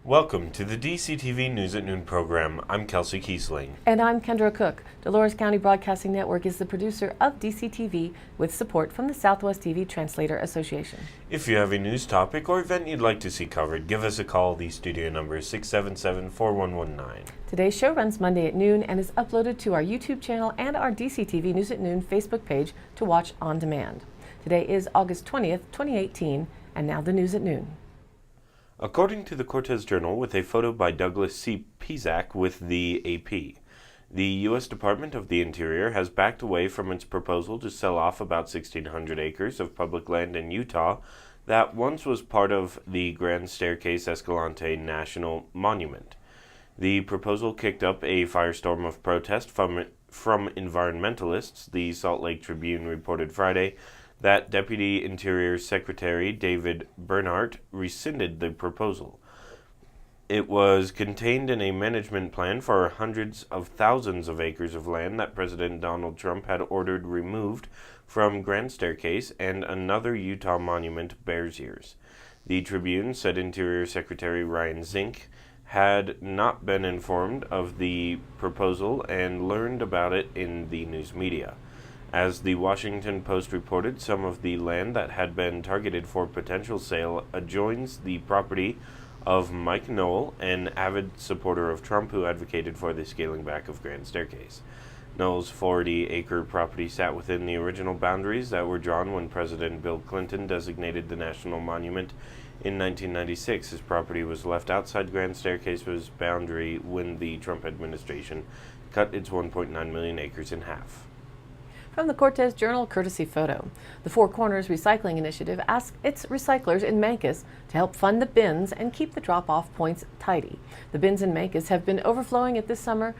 Welcome to the DCTV News at Noon program. I'm Kelsey Kiesling. And I'm Kendra Cook. Dolores County Broadcasting Network is the producer of DCTV with support from the Southwest TV Translator Association. If you have a news topic or event you'd like to see covered, give us a call. The studio number is 677-4119. Today's show runs Monday at noon and is uploaded to our YouTube channel and our DCTV News at Noon Facebook page to watch on demand. Today is August 20th, 2018, and now the news at noon. According to the Cortez Journal, with a photo by Douglas C. Pizak with the AP, the U.S. Department of the Interior has backed away from its proposal to sell off about 1,600 acres of public land in Utah that once was part of the Grand Staircase Escalante National Monument. The proposal kicked up a firestorm of protest from environmentalists. The Salt Lake Tribune reported Friday that Deputy Interior Secretary David Bernhardt rescinded the proposal. It was contained in a management plan for hundreds of thousands of acres of land that President Donald Trump had ordered removed from Grand Staircase and another Utah monument, Bears Ears. The Tribune said Interior Secretary Ryan Zink had not been informed of the proposal and learned about it in the news media. As the Washington Post reported, some of the land that had been targeted for potential sale adjoins the property of Mike Knoll, an avid supporter of Trump who advocated for the scaling back of Grand Staircase. Knoll's 40-acre property sat within the original boundaries that were drawn when President Bill Clinton designated the national monument in 1996. His property was left outside Grand Staircase's boundary when the Trump administration cut its 1.9 million acres in half. From the Cortez Journal, courtesy photo. The Four Corners Recycling Initiative asks its recyclers in Mancos to help fund the bins and keep the drop-off points tidy. The bins in Mancos have been overflowing this summer,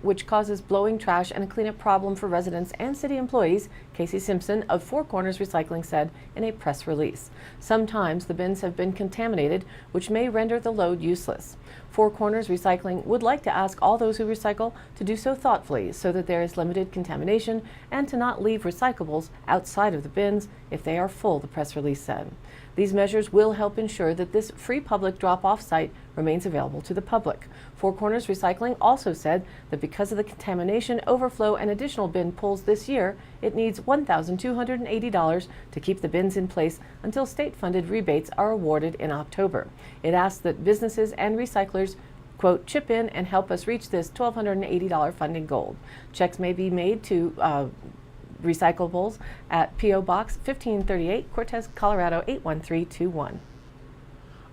which causes blowing trash and a cleanup problem for residents and city employees, Casey Simpson of Four Corners Recycling said in a press release. Sometimes the bins have been contaminated, which may render the load useless. Four Corners Recycling would like to ask all those who recycle to do so thoughtfully so that there is limited contamination and to not leave recyclables outside of the bins if they are full, the press release said. These measures will help ensure that this free public drop-off site remains available to the public. Four Corners Recycling also said that because of the contamination, overflow, and additional bin pulls this year, it needs $1,280 to keep the bins in place until state-funded rebates are awarded in October. It asks that businesses and recyclers quote, chip in and help us reach this $1,280 funding goal. Checks may be made to recyclables at P.O. Box 1538, Cortez, Colorado 81321.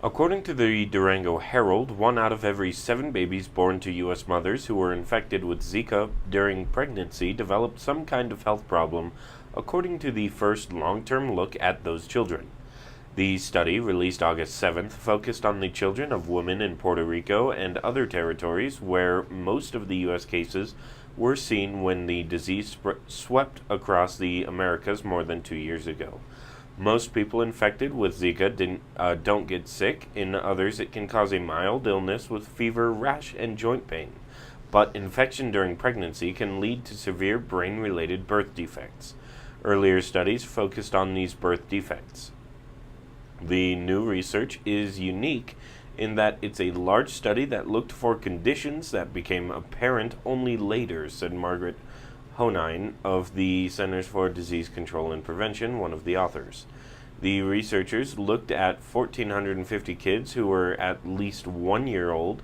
According to the Durango Herald, 1 out of every 7 babies born to U.S. mothers who were infected with Zika during pregnancy developed some kind of health problem, according to the first long-term look at those children. The study, released August 7th, focused on the children of women in Puerto Rico and other territories where most of the U.S. cases were seen when the disease swept across the Americas more than 2 years ago. Most people infected with Zika don't get sick. In others, it can cause a mild illness with fever, rash, and joint pain. But infection during pregnancy can lead to severe brain-related birth defects. Earlier studies focused on these birth defects. The new research is unique in that it's a large study that looked for conditions that became apparent only later, said Margaret Honine of the Centers for Disease Control and Prevention, one of the authors. The researchers looked at 1,450 kids who were at least 1 year old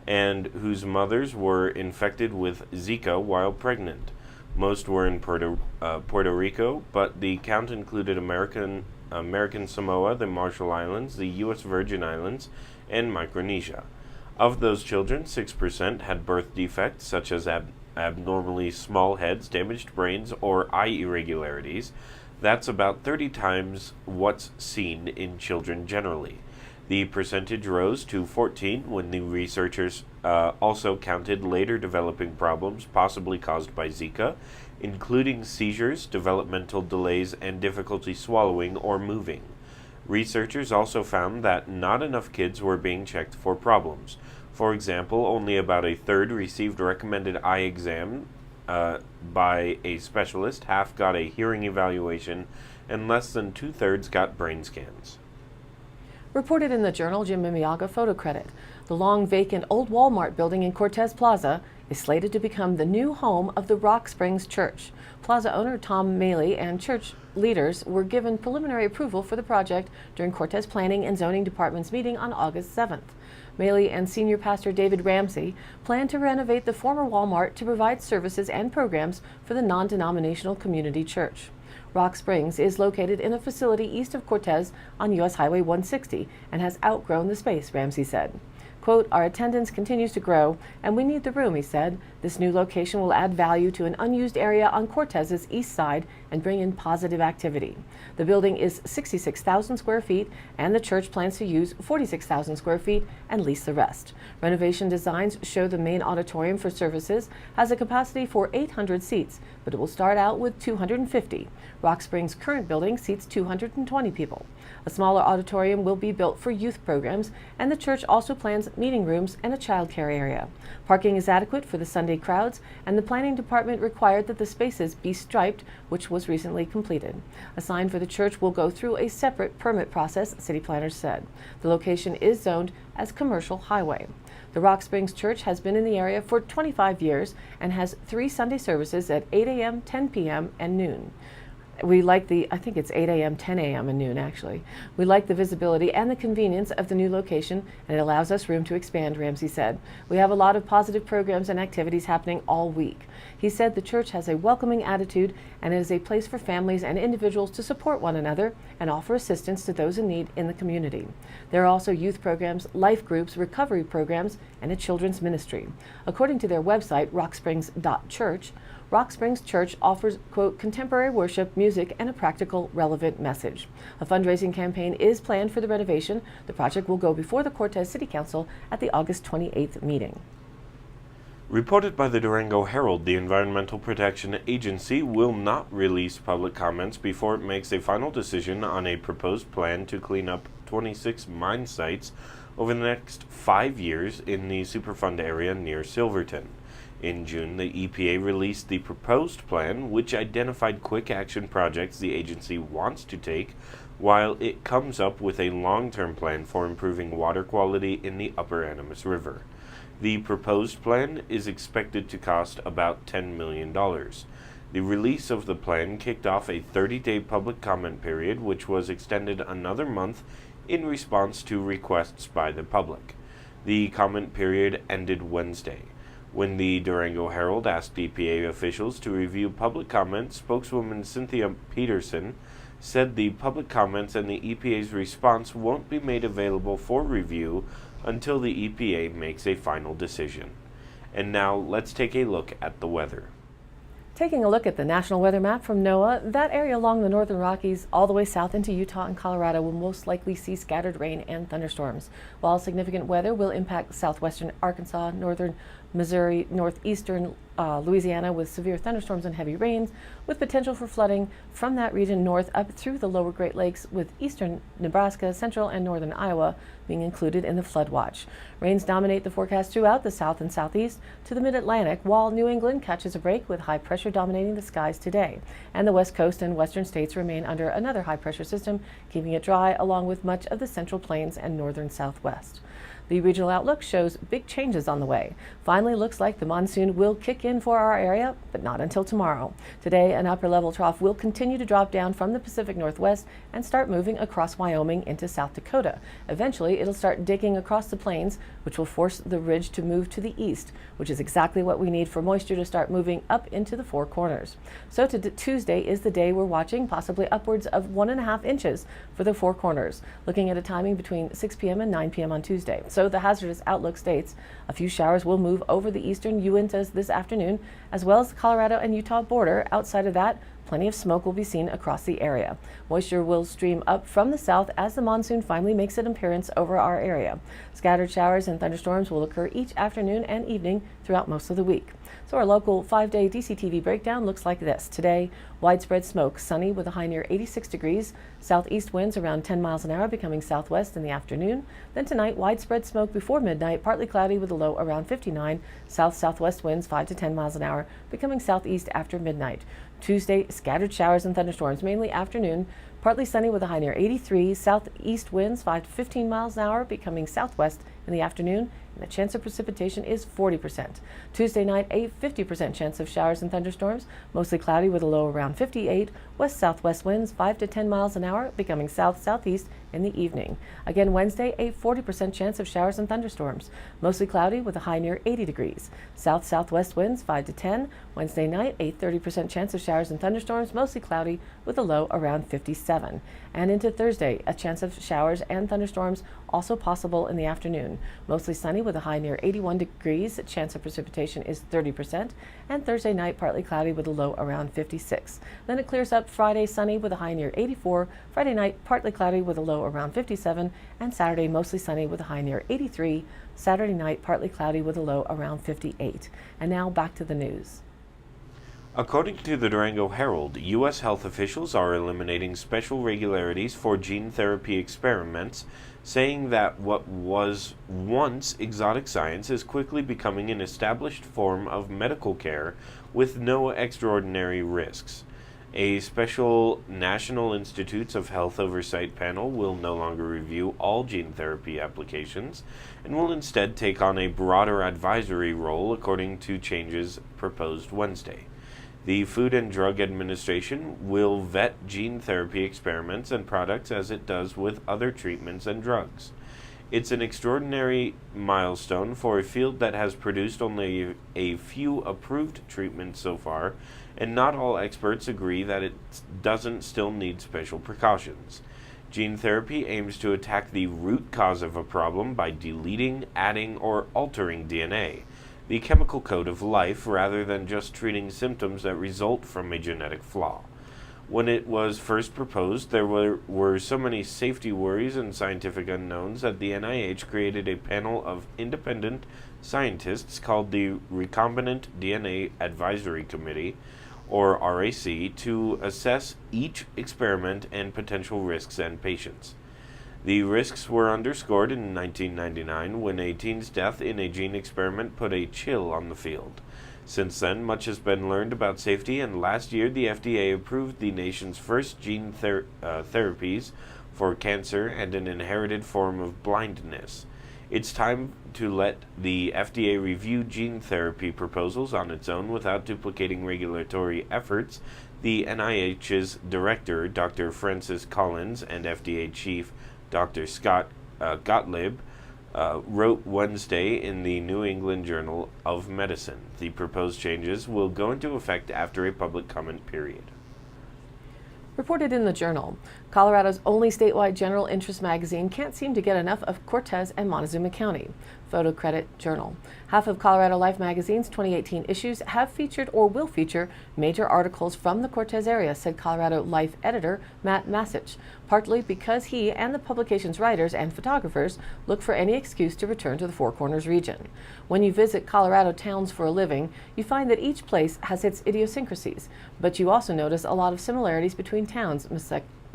and whose mothers were infected with Zika while pregnant. Most were in Puerto Rico, but the count included American Samoa, the Marshall Islands, the U.S. Virgin Islands, and Micronesia. Of those children, 6% had birth defects such as abnormally small heads, damaged brains, or eye irregularities. That's about 30 times what's seen in children generally. The percentage rose to 14 when the researchers also counted later developing problems possibly caused by Zika, including seizures, developmental delays, and difficulty swallowing or moving. Researchers also found that not enough kids were being checked for problems. For example, only about a third received recommended eye exam by a specialist, half got a hearing evaluation, and less than 2/3 got brain scans. Reported in the Journal, Jim Mimiaga photo credit. The long vacant old Walmart building in Cortez Plaza is slated to become the new home of the Rock Springs Church. Plaza owner Tom Maley and church leaders were given preliminary approval for the project during Cortez Planning and Zoning Department's meeting on August 7th. Maley and senior pastor David Ramsey plan to renovate the former Walmart to provide services and programs for the non-denominational community church. Rock Springs is located in a facility east of Cortez on U.S. Highway 160 and has outgrown the space, Ramsey said. Quote, "Our attendance continues to grow, and we need the room," he said. "This new location will add value to an unused area on Cortez's east side and bring in positive activity." The building is 66,000 square feet, and the church plans to use 46,000 square feet and lease the rest. Renovation designs show the main auditorium for services has a capacity for 800 seats, but it will start out with 250. Rock Springs' current building seats 220 people. A smaller auditorium will be built for youth programs, and the church also plans meeting rooms and a child care area. Parking is adequate for the Sunday crowds, and the planning department required that the spaces be striped, which was recently completed. A sign for the church will go through a separate permit process, city planners said. The location is zoned as commercial highway. The Rock Springs Church has been in the area for 25 years and has 3 Sunday services at 8 a.m., 10 p.m., and noon. We like I think it's 8 a.m., 10 a.m., and noon actually. We like the visibility and the convenience of the new location, and it allows us room to expand, Ramsey said. We have a lot of positive programs and activities happening all week. He said the church has a welcoming attitude and is a place for families and individuals to support one another and offer assistance to those in need in the community. There are also youth programs, life groups, recovery programs, and a children's ministry. According to their website, rocksprings.church, Rock Springs Church offers, quote, contemporary worship, music, and a practical, relevant message. A fundraising campaign is planned for the renovation. The project will go before the Cortez City Council at the August 28th meeting. Reported by the Durango Herald, the Environmental Protection Agency will not release public comments before it makes a final decision on a proposed plan to clean up 26 mine sites over the next 5 years in the Superfund area near Silverton. In June, the EPA released the proposed plan, which identified quick action projects the agency wants to take, while it comes up with a long-term plan for improving water quality in the Upper Animas River. The proposed plan is expected to cost about $10 million. The release of the plan kicked off a 30-day public comment period, which was extended another month in response to requests by the public. The comment period ended Wednesday. When the Durango Herald asked EPA officials to review public comments, spokeswoman Cynthia Peterson said the public comments and the EPA's response won't be made available for review until the EPA makes a final decision. And now let's take a look at the weather. Taking a look at the national weather map from NOAA, that area along the northern Rockies all the way south into Utah and Colorado will most likely see scattered rain and thunderstorms, while significant weather will impact southwestern Arkansas, northern Missouri, northeastern Louisiana with severe thunderstorms and heavy rains, with potential for flooding from that region north up through the lower Great Lakes, with eastern Nebraska, central and northern Iowa being included in the flood watch. Rains dominate the forecast throughout the south and southeast to the mid-Atlantic, while New England catches a break with high pressure dominating the skies today. And the west coast and western states remain under another high pressure system, keeping it dry along with much of the central plains and northern southwest. The regional outlook shows big changes on the way. Finally, looks like the monsoon will kick in for our area, but not until tomorrow. Today, an upper-level trough will continue to drop down from the Pacific Northwest and start moving across Wyoming into South Dakota. Eventually, it'll start digging across the plains, which will force the ridge to move to the east, which is exactly what we need for moisture to start moving up into the Four Corners. So Tuesday is the day we're watching possibly upwards of 1.5 inches for the Four Corners, looking at a timing between 6 p.m. and 9 p.m. on Tuesday. So the hazardous outlook states a few showers will move over the eastern Uintas this afternoon, as well as the Colorado and Utah border. Outside of that, plenty of smoke will be seen across the area. Moisture will stream up from the south as the monsoon finally makes its appearance over our area. Scattered showers and thunderstorms will occur each afternoon and evening throughout most of the week. So our local 5-day DCTV breakdown looks like this. Today, widespread smoke, sunny with a high near 86 degrees. Southeast winds around 10 miles an hour, becoming southwest in the afternoon. Then tonight, widespread smoke before midnight, partly cloudy with a low around 59. South-southwest winds 5 to 10 miles an hour, becoming southeast after midnight. Tuesday, scattered showers and thunderstorms, mainly afternoon. Partly sunny with a high near 83. Southeast winds 5 to 15 miles an hour, becoming southwest in the afternoon. And the chance of precipitation is 40%. Tuesday night, a 50% chance of showers and thunderstorms, mostly cloudy with a low around 58. West-southwest winds 5 to 10 miles an hour, becoming south-southeast in the evening. Again, Wednesday, a 40% chance of showers and thunderstorms, mostly cloudy with a high near 80 degrees. South-southwest winds 5 to 10. Wednesday night, a 30% chance of showers and thunderstorms, mostly cloudy with a low around 57. And into Thursday, a chance of showers and thunderstorms also possible in the afternoon, mostly sunny with a high near 81 degrees. Chance of precipitation is 30%. And Thursday night, partly cloudy with a low around 56. Then it clears up Friday, sunny with a high near 84. Friday night, partly cloudy with a low around 57. And Saturday, mostly sunny with a high near 83. Saturday night, partly cloudy with a low around 58. And now back to the news. According to the Durango Herald, U.S. health officials are eliminating special regularities for gene therapy experiments, saying that what was once exotic science is quickly becoming an established form of medical care with no extraordinary risks. A special National Institutes of Health Oversight panel will no longer review all gene therapy applications and will instead take on a broader advisory role, according to changes proposed Wednesday. The Food and Drug Administration will vet gene therapy experiments and products as it does with other treatments and drugs. It's an extraordinary milestone for a field that has produced only a few approved treatments so far, and not all experts agree that it doesn't still need special precautions. Gene therapy aims to attack the root cause of a problem by deleting, adding, or altering DNA, the chemical code of life, rather than just treating symptoms that result from a genetic flaw. When it was first proposed, there were so many safety worries and scientific unknowns that the NIH created a panel of independent scientists called the Recombinant DNA Advisory Committee, or RAC, to assess each experiment and potential risks in patients. The risks were underscored in 1999 when a teen's death in a gene experiment put a chill on the field. Since then, much has been learned about safety, and last year the FDA approved the nation's first gene therapies for cancer and an inherited form of blindness. It's time to let the FDA review gene therapy proposals on its own without duplicating regulatory efforts, the NIH's director, Dr. Francis Collins, and FDA chief, Dr. Scott Gottlieb, wrote Wednesday in the New England Journal of Medicine. The proposed changes will go into effect after a public comment period. Reported in the Journal, Colorado's only statewide general interest magazine can't seem to get enough of Cortez and Montezuma County. Photo Credit Journal. Half of Colorado Life magazine's 2018 issues have featured or will feature major articles from the Cortez area, said Colorado Life editor Matt Masich, partly because he and the publication's writers and photographers look for any excuse to return to the Four Corners region. When you visit Colorado towns for a living, you find that each place has its idiosyncrasies, but you also notice a lot of similarities between towns,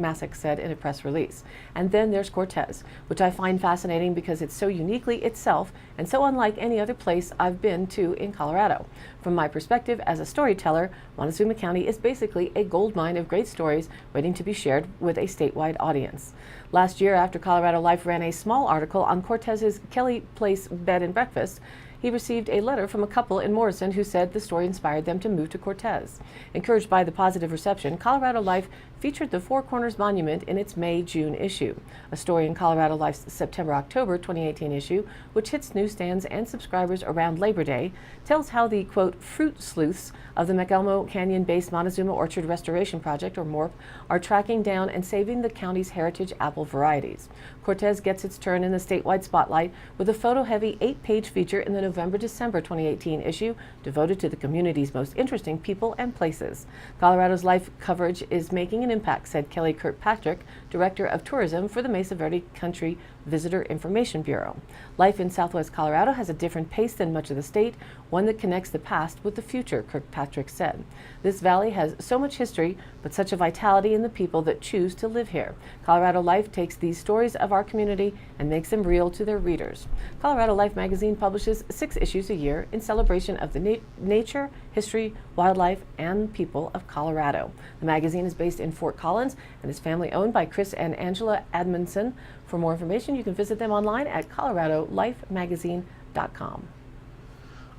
Masick said in a press release. And then there's Cortez, which I find fascinating because it's so uniquely itself and so unlike any other place I've been to in Colorado. From my perspective as a storyteller, Montezuma County is basically a goldmine of great stories waiting to be shared with a statewide audience. Last year, after Colorado Life ran a small article on Cortez's Kelly Place bed and breakfast, he received a letter from a couple in Morrison who said the story inspired them to move to Cortez. Encouraged by the positive reception, Colorado Life featured the Four Corners Monument in its May-June issue. A story in Colorado Life's September-October 2018 issue, which hits newsstands and subscribers around Labor Day, tells how the, quote, fruit sleuths of the McElmo Canyon-based Montezuma Orchard Restoration Project, or MORP, are tracking down and saving the county's heritage apple varieties. Cortez gets its turn in the statewide spotlight with a photo-heavy 8-page feature in the November-December 2018 issue devoted to the community's most interesting people and places. Colorado's Life coverage is making an impact, said Kelly Kirkpatrick, Director of Tourism for the Mesa Verde Country Visitor Information Bureau. Life in Southwest Colorado has a different pace than much of the state, one that connects the past with the future, Kirkpatrick said. This valley has so much history, but such a vitality in the people that choose to live here. Colorado Life takes these stories of our community and makes them real to their readers. Colorado Life magazine publishes 6 issues a year in celebration of the nature, history, wildlife, and people of Colorado. The magazine is based in Fort Collins and is family owned by Chris and Angela Admonson. For more information, you can visit them online at coloradolifemagazine.com.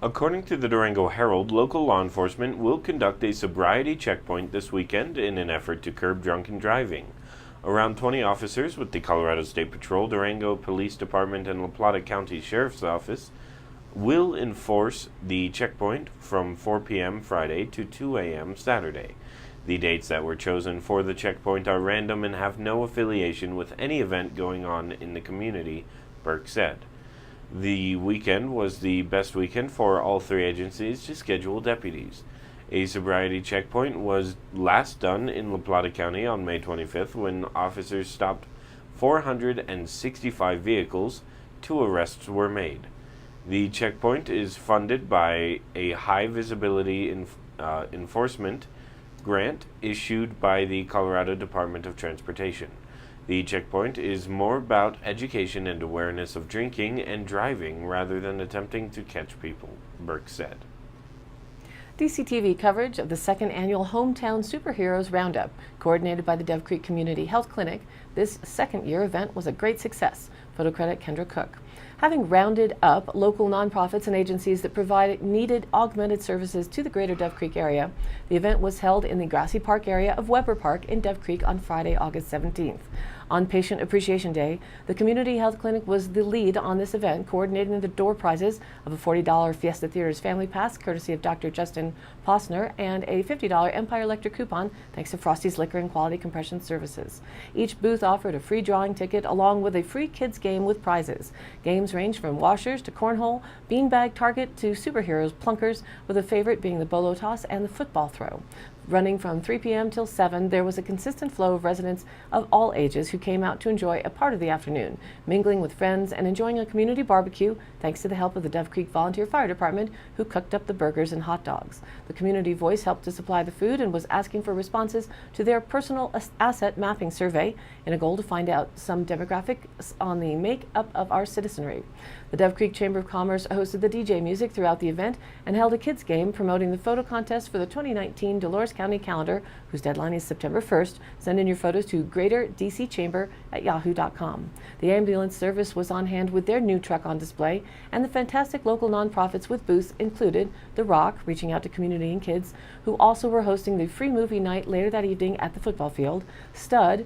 According to the Durango Herald, local law enforcement will conduct a sobriety checkpoint this weekend in an effort to curb drunken driving. Around 20 officers with the Colorado State Patrol, Durango Police Department, and La Plata County Sheriff's Office will enforce the checkpoint from 4 p.m. Friday to 2 a.m. Saturday. The dates that were chosen for the checkpoint are random and have no affiliation with any event going on in the community, Burke said. The weekend was the best weekend for all three agencies to schedule deputies. A sobriety checkpoint was last done in La Plata County on May 25th when officers stopped 465 vehicles. 2 arrests were made. The checkpoint is funded by a high visibility enforcement grant issued by the Colorado Department of Transportation. The checkpoint is more about education and awareness of drinking and driving rather than attempting to catch people, Burke said. DCTV coverage of the second annual Hometown Superheroes Roundup, coordinated by the Dove Creek Community Health Clinic. This second-year event was a great success. Photo credit Kendra Cook. Having rounded up local nonprofits and agencies that provide needed augmented services to the greater Dove Creek area, the event was held in the Grassy Park area of Weber Park in Dove Creek on Friday, August 17th. On Patient Appreciation Day, the Community Health Clinic was the lead on this event, coordinating the door prizes of a $40 Fiesta Theaters Family Pass, courtesy of Dr. Justin Posner, and a $50 Empire Electric coupon, thanks to Frosty's Liquor and Quality Compression Services. Each booth offered a free drawing ticket along with a free kids game with prizes. Games ranged from washers to cornhole, beanbag target to superheroes plunkers, with a favorite being the bolo toss and the football throw. Running from 3 p.m. till 7, there was a consistent flow of residents of all ages who came out to enjoy a part of the afternoon, mingling with friends and enjoying a community barbecue, thanks to the help of the Dove Creek Volunteer Fire Department, who cooked up the burgers and hot dogs. The Community Voice helped to supply the food and was asking for responses to their personal asset mapping survey in a goal to find out some demographics on the makeup of our citizenry. The Dove Creek Chamber of Commerce hosted the DJ music throughout the event and held a kids game promoting the photo contest for the 2019 Dolores County calendar, whose deadline is September 1st. Send in your photos to greaterdcchamber@yahoo.com. The ambulance service was on hand with their new truck on display, and the fantastic local nonprofits with booths included The Rock, reaching out to community and kids, who also were hosting the free movie night later that evening at the football field, Stud,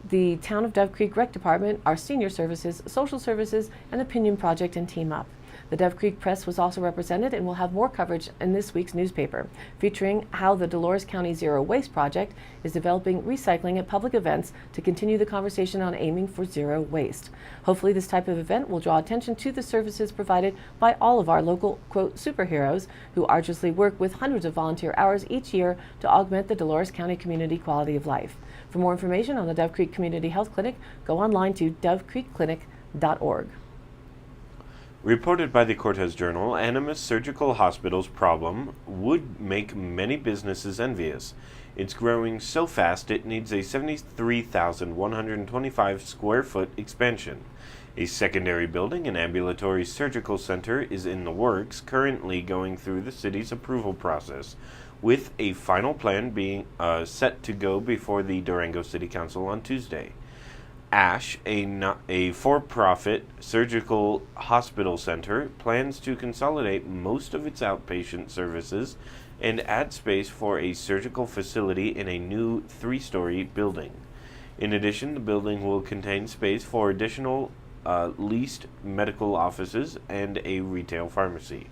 the Town of Dove Creek Rec Department, our Senior Services, Social Services, and the Pinion Project and Team Up. The Dove Creek Press was also represented and will have more coverage in this week's newspaper, featuring how the Dolores County Zero Waste Project is developing recycling at public events to continue the conversation on aiming for zero waste. Hopefully this type of event will draw attention to the services provided by all of our local, quote, superheroes who arduously work with hundreds of volunteer hours each year to augment the Dolores County community quality of life. For more information on the Dove Creek Community Health Clinic, go online to dovecreekclinic.org. Reported by the Cortez Journal, Animas Surgical Hospital's problem would make many businesses envious. It's growing so fast it needs a 73,125 square foot expansion. A secondary building and ambulatory surgical center is in the works, currently going through the city's approval process, with a final plan being set to go before the Durango City Council on Tuesday. ASH, a for-profit surgical hospital center, plans to consolidate most of its outpatient services and add space for a surgical facility in a new 3-story building. In addition, the building will contain space for additional leased medical offices and a retail pharmacy.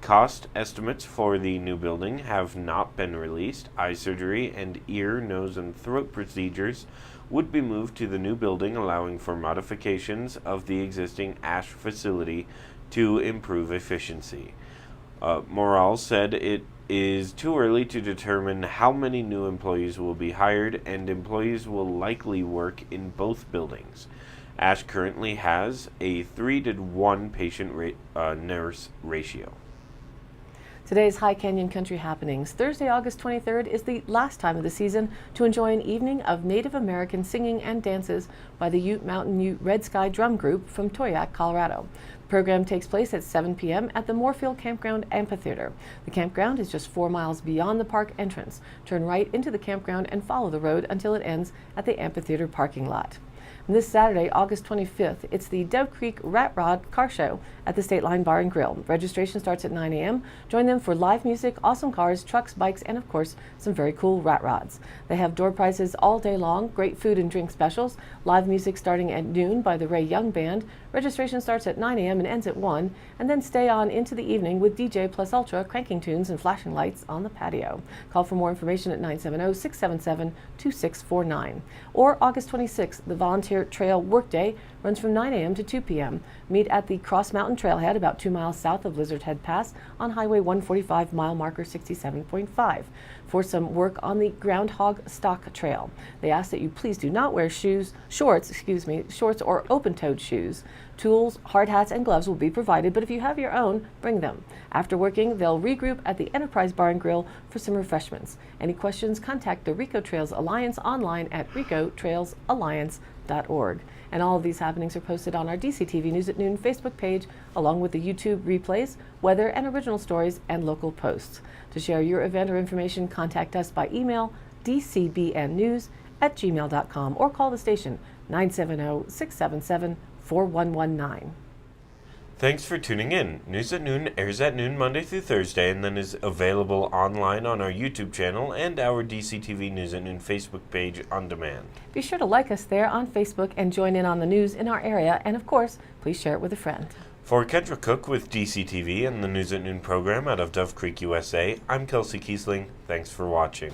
Cost estimates for the new building have not been released. Eye surgery and ear, nose, and throat procedures would be moved to the new building, allowing for modifications of the existing ASH facility to improve efficiency. Morales said it is too early to determine how many new employees will be hired, and employees will likely work in both buildings. ASH currently has a 3-to-1 patient-nurse ratio. Today's High Canyon Country happenings. Thursday, August 23rd is the last time of the season to enjoy an evening of Native American singing and dances by the Ute Mountain Ute Red Sky Drum Group from Toyac, Colorado. The program takes place at 7 p.m. at the Moorfield Campground Amphitheater. The campground is just 4 miles beyond the park entrance. Turn right into the campground and follow the road until it ends at the amphitheater parking lot. And this Saturday, August 25th, it's the Dove Creek Rat Rod Car Show at the State Line Bar and Grill. Registration starts at 9 a.m. Join them for live music, awesome cars, trucks, bikes, and of course, some very cool rat rods. They have door prizes all day long, great food and drink specials, live music starting at noon by the Ray Young Band. Registration starts at 9 a.m. and ends at 1, and then stay on into the evening with DJ Plus Ultra cranking tunes and flashing lights on the patio. Call for more information at 970-677-2649. Or August 26th, the Volunteer Trail Workday runs from 9 a.m. to 2 p.m. Meet at the Cross Mountain Trailhead about 2 miles south of Lizard Head Pass on Highway 145 mile marker 67.5 for some work on the Groundhog Stalk Trail. They ask that you please do not wear shorts or open-toed shoes. Tools, hard hats, and gloves will be provided, but if you have your own, bring them. After working, they'll regroup at the Enterprise Bar and Grill for some refreshments. Any questions, contact the Rico Trails Alliance online at ricotrailsalliance.org. And all of these happenings are posted on our DCTV News at Noon Facebook page, along with the YouTube replays, weather and original stories, and local posts. To share your event or information, contact us by email dcbnnews@gmail.com or call the station 970-677-4119. Thanks for tuning in. News at Noon airs at noon Monday through Thursday and then is available online on our YouTube channel and our DCTV News at Noon Facebook page on demand. Be sure to like us there on Facebook and join in on the news in our area, and of course, please share it with a friend. For Kendra Cook with DCTV and the News at Noon program out of Dove Creek, USA, I'm Kelsey Kiesling. Thanks for watching.